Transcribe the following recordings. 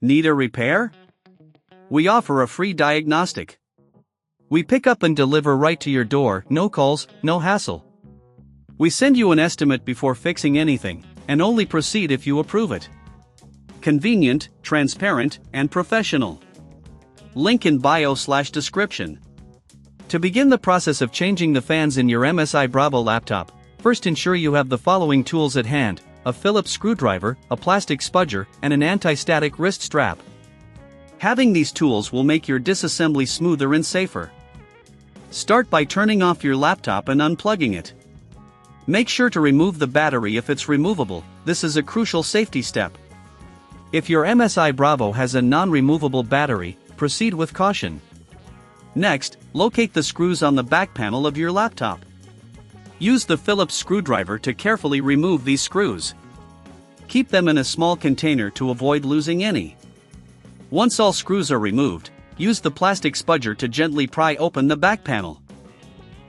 Need a repair? We offer a free diagnostic. We pick up and deliver right to your door, no calls, no hassle. We send you an estimate before fixing anything, and only proceed if you approve it. Convenient, transparent, and professional. Link in bio/description. To begin the process of changing the fans in your MSI Bravo laptop, first ensure you have the following tools at hand: a Phillips screwdriver, a plastic spudger, and an anti-static wrist strap. Having these tools will make your disassembly smoother and safer. Start by turning off your laptop and unplugging it. Make sure to remove the battery if it's removable. This is a crucial safety step. If your MSI Bravo has a non-removable battery, proceed with caution. Next, locate the screws on the back panel of your laptop. Use the Phillips screwdriver to carefully remove these screws. Keep them in a small container to avoid losing any. Once all screws are removed, use the plastic spudger to gently pry open the back panel.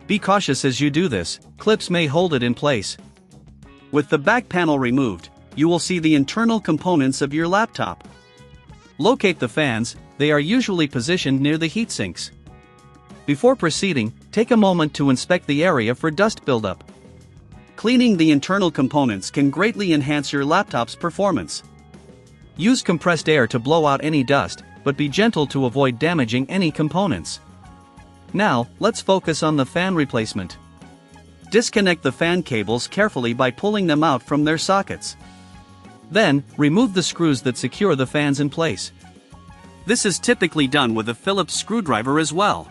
Be cautious as you do this, clips may hold it in place. With the back panel removed, you will see the internal components of your laptop. Locate the fans, they are usually positioned near the heat sinks. Before proceeding, take a moment to inspect the area for dust buildup. Cleaning the internal components can greatly enhance your laptop's performance. Use compressed air to blow out any dust, but be gentle to avoid damaging any components. Now, let's focus on the fan replacement. Disconnect the fan cables carefully by pulling them out from their sockets. Then, remove the screws that secure the fans in place. This is typically done with a Phillips screwdriver as well.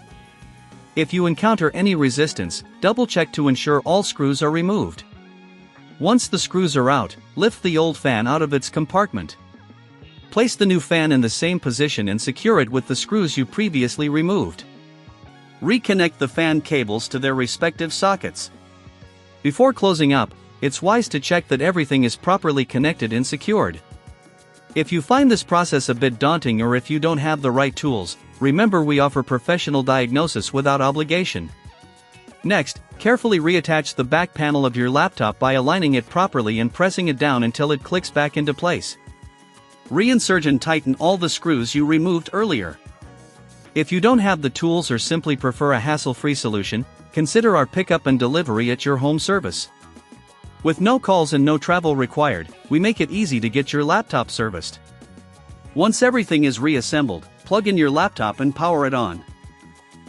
If you encounter any resistance, double-check to ensure all screws are removed. Once the screws are out, lift the old fan out of its compartment. Place the new fan in the same position and secure it with the screws you previously removed. Reconnect the fan cables to their respective sockets. Before closing up, it's wise to check that everything is properly connected and secured. If you find this process a bit daunting or if you don't have the right tools, remember we offer professional diagnosis without obligation. Next, carefully reattach the back panel of your laptop by aligning it properly and pressing it down until it clicks back into place. Reinsert and tighten all the screws you removed earlier. If you don't have the tools or simply prefer a hassle-free solution, consider our pickup and delivery at your home service. With no calls and no travel required, we make it easy to get your laptop serviced. Once everything is reassembled, plug in your laptop and power it on.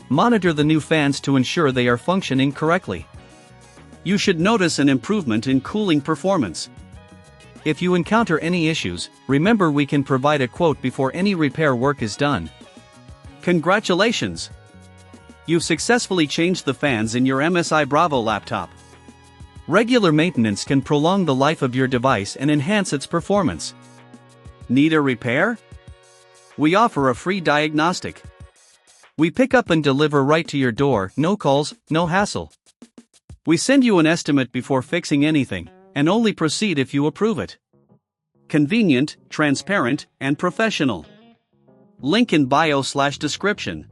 Monitor the new fans to ensure they are functioning correctly. You should notice an improvement in cooling performance. If you encounter any issues, remember we can provide a quote before any repair work is done. Congratulations! You've successfully changed the fans in your MSI Bravo laptop. Regular maintenance can prolong the life of your device and enhance its performance. Need a repair? We offer a free diagnostic. We pick up and deliver right to your door, no calls, no hassle. We send you an estimate before fixing anything, and only proceed if you approve it. Convenient, transparent, and professional. Link in bio/description.